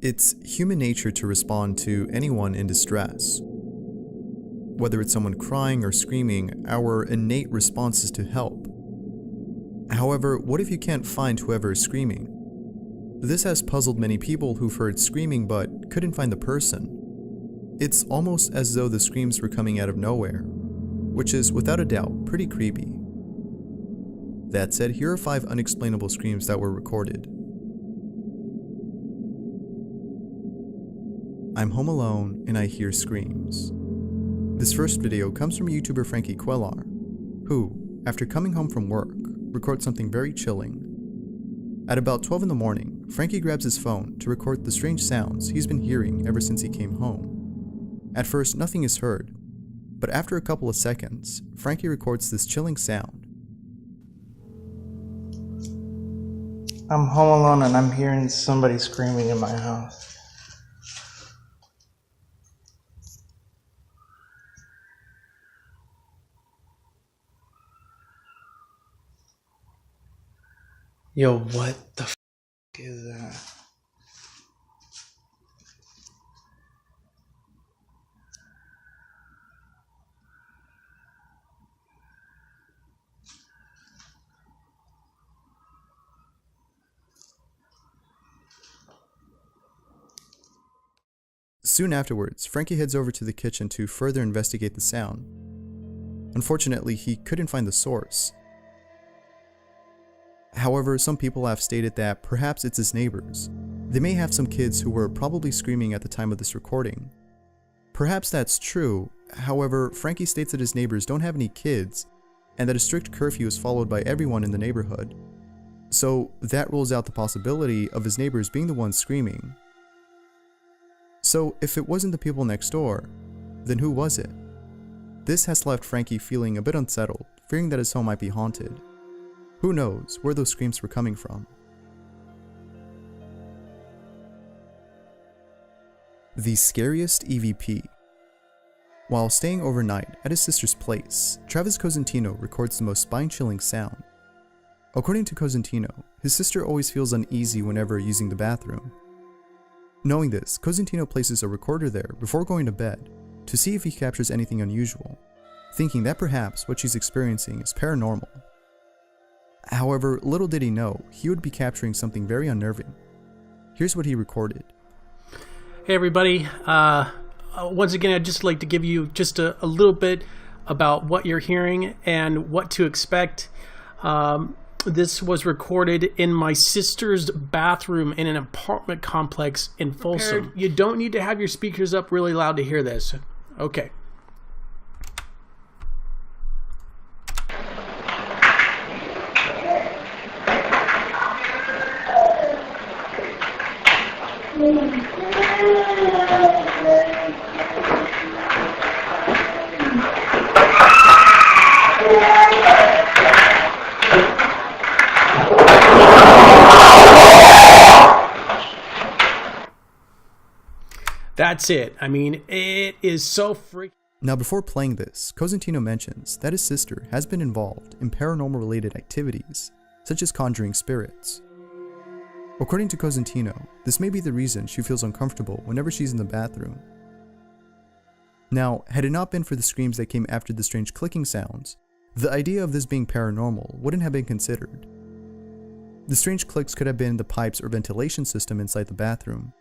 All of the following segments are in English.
It's human nature to respond to anyone in distress. Whether it's someone crying or screaming, our innate response is to help. However, what if you can't find whoever is screaming? This has puzzled many people who've heard screaming but couldn't find the person. It's almost as though the screams were coming out of nowhere, which is without a doubt pretty creepy. That said, here are 5 unexplainable screams that were recorded. I'm home alone and I hear screams. This first video comes from YouTuber Frankie Quellar, who, after coming home from work, records something very chilling. At about 12 in the morning, Frankie grabs his phone to record the strange sounds he's been hearing ever since he came home. At first, nothing is heard, but after a couple of seconds, Frankie records this chilling sound. I'm home alone and I'm hearing somebody screaming in my house. Yo, what the f is that? Soon afterwards, Frankie heads over to the kitchen to further investigate the sound. Unfortunately, he couldn't find the source. However, some people have stated that perhaps it's his neighbors. They may have some kids who were probably screaming at the time of this recording. Perhaps that's true, however, Frankie states that his neighbors don't have any kids, and that a strict curfew is followed by everyone in the neighborhood. So that rules out the possibility of his neighbors being the ones screaming. So if it wasn't the people next door, then who was it? This has left Frankie feeling a bit unsettled, fearing that his home might be haunted. Who knows where those screams were coming from? The scariest EVP. While staying overnight at his sister's place, Travis Cosentino records the most spine-chilling sound. According to Cosentino, his sister always feels uneasy whenever using the bathroom. Knowing this, Cosentino places a recorder there before going to bed to see if he captures anything unusual, thinking that perhaps what she's experiencing is paranormal. However, little did he know, he would be capturing something very unnerving. Here's what he recorded. Hey everybody, once again I'd just like to give you just a little bit about what you're hearing and what to expect. This was recorded in my sister's bathroom in an apartment complex in Folsom. You don't need to have your speakers up really loud to hear this. Okay. That's it. I mean, it is so freaking... Now before playing this, Cosentino mentions that his sister has been involved in paranormal related activities, such as conjuring spirits. According to Cosentino, this may be the reason she feels uncomfortable whenever she's in the bathroom. Now, had it not been for the screams that came after the strange clicking sounds, the idea of this being paranormal wouldn't have been considered. The strange clicks could have been the pipes or ventilation system inside the bathroom.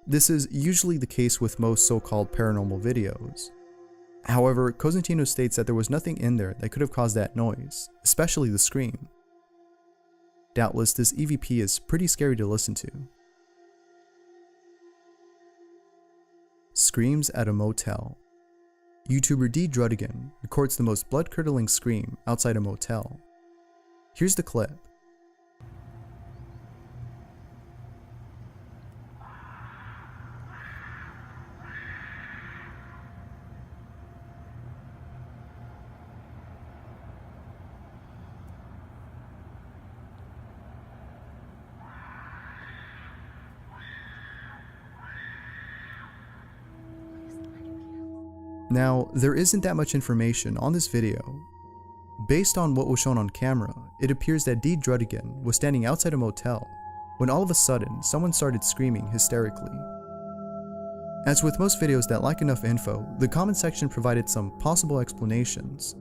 This is usually the case with most so-called paranormal videos. However, Cosentino states that there was nothing in there that could have caused that noise, especially the scream. Doubtless, this EVP is pretty scary to listen to. Screams at a motel. YouTuber D. Drudigan records the most blood-curdling scream outside a motel. Here's the clip. Now, there isn't that much information on this video. Based on what was shown on camera, it appears that D. Drudigan was standing outside a motel when all of a sudden someone started screaming hysterically. As with most videos that lack enough info, the comment section provided some possible explanations.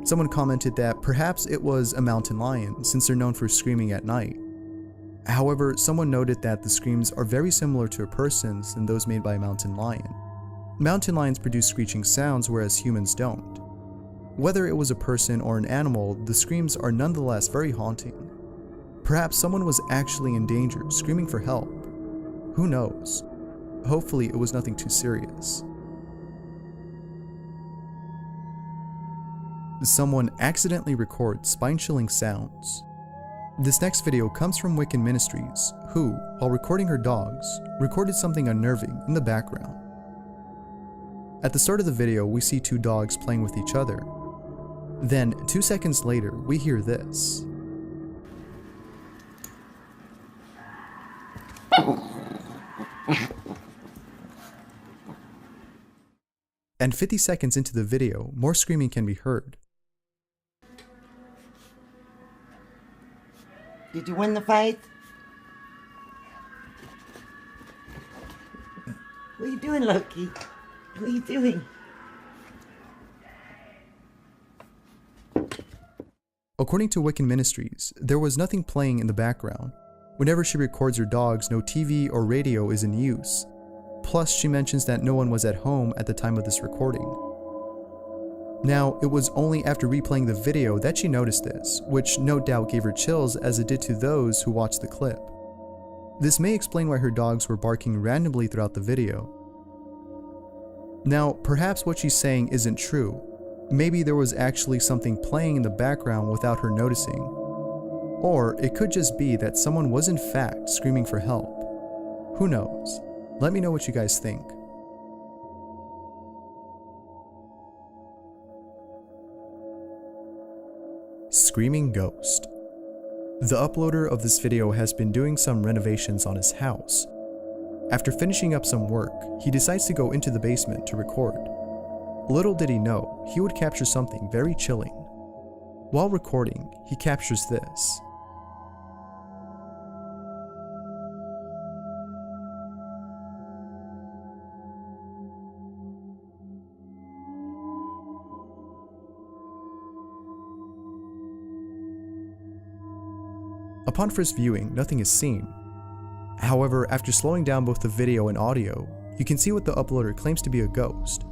Someone commented that perhaps it was a mountain lion since they're known for screaming at night. However, someone noted that the screams are very similar to a person's than those made by a mountain lion. Mountain lions produce screeching sounds whereas humans don't. Whether it was a person or an animal, the screams are nonetheless very haunting. Perhaps someone was actually in danger, screaming for help. Who knows? Hopefully it was nothing too serious. Someone accidentally records spine-chilling sounds. This next video comes from Wiccan Ministries, who, while recording her dogs, recorded something unnerving in the background. At the start of the video, we see two dogs playing with each other. Then, 2 seconds later, we hear this. And 50 seconds into the video, more screaming can be heard. Did you win the fight? What are you doing, Loki? What are you doing? According to Wiccan Ministries, there was nothing playing in the background. Whenever she records her dogs, no TV or radio is in use. Plus, she mentions that no one was at home at the time of this recording. Now, it was only after replaying the video that she noticed this, which no doubt gave her chills as it did to those who watched the clip. This may explain why her dogs were barking randomly throughout the video. Now, perhaps what she's saying isn't true. Maybe there was actually something playing in the background without her noticing. Or it could just be that someone was in fact screaming for help. Who knows? Let me know what you guys think. Screaming Ghost. The uploader of this video has been doing some renovations on his house. After finishing up some work, he decides to go into the basement to record. Little did he know, he would capture something very chilling. While recording, he captures this. Upon first viewing, nothing is seen. However, after slowing down both the video and audio, you can see what the uploader claims to be a ghost.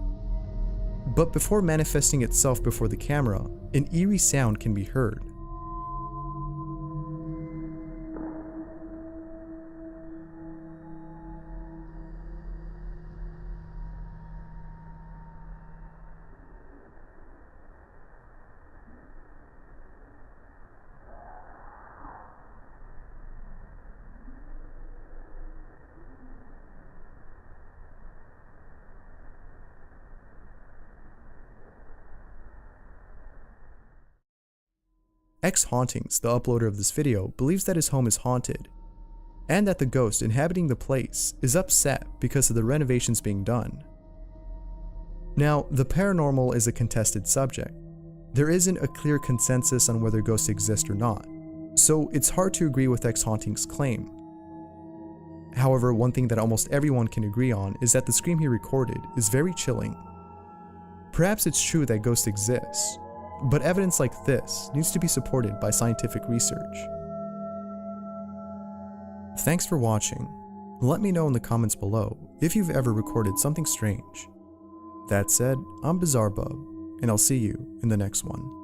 But before manifesting itself before the camera, an eerie sound can be heard. X Hauntings, the uploader of this video, believes that his home is haunted, and that the ghost inhabiting the place is upset because of the renovations being done. Now, the paranormal is a contested subject. There isn't a clear consensus on whether ghosts exist or not, so it's hard to agree with X Hauntings' claim. However, one thing that almost everyone can agree on is that the scream he recorded is very chilling. Perhaps it's true that ghosts exist, but evidence like this needs to be supported by scientific research. Thanks for watching. Let me know in the comments below if you've ever recorded something strange. That said, I'm Bizarre Bub, and I'll see you in the next one.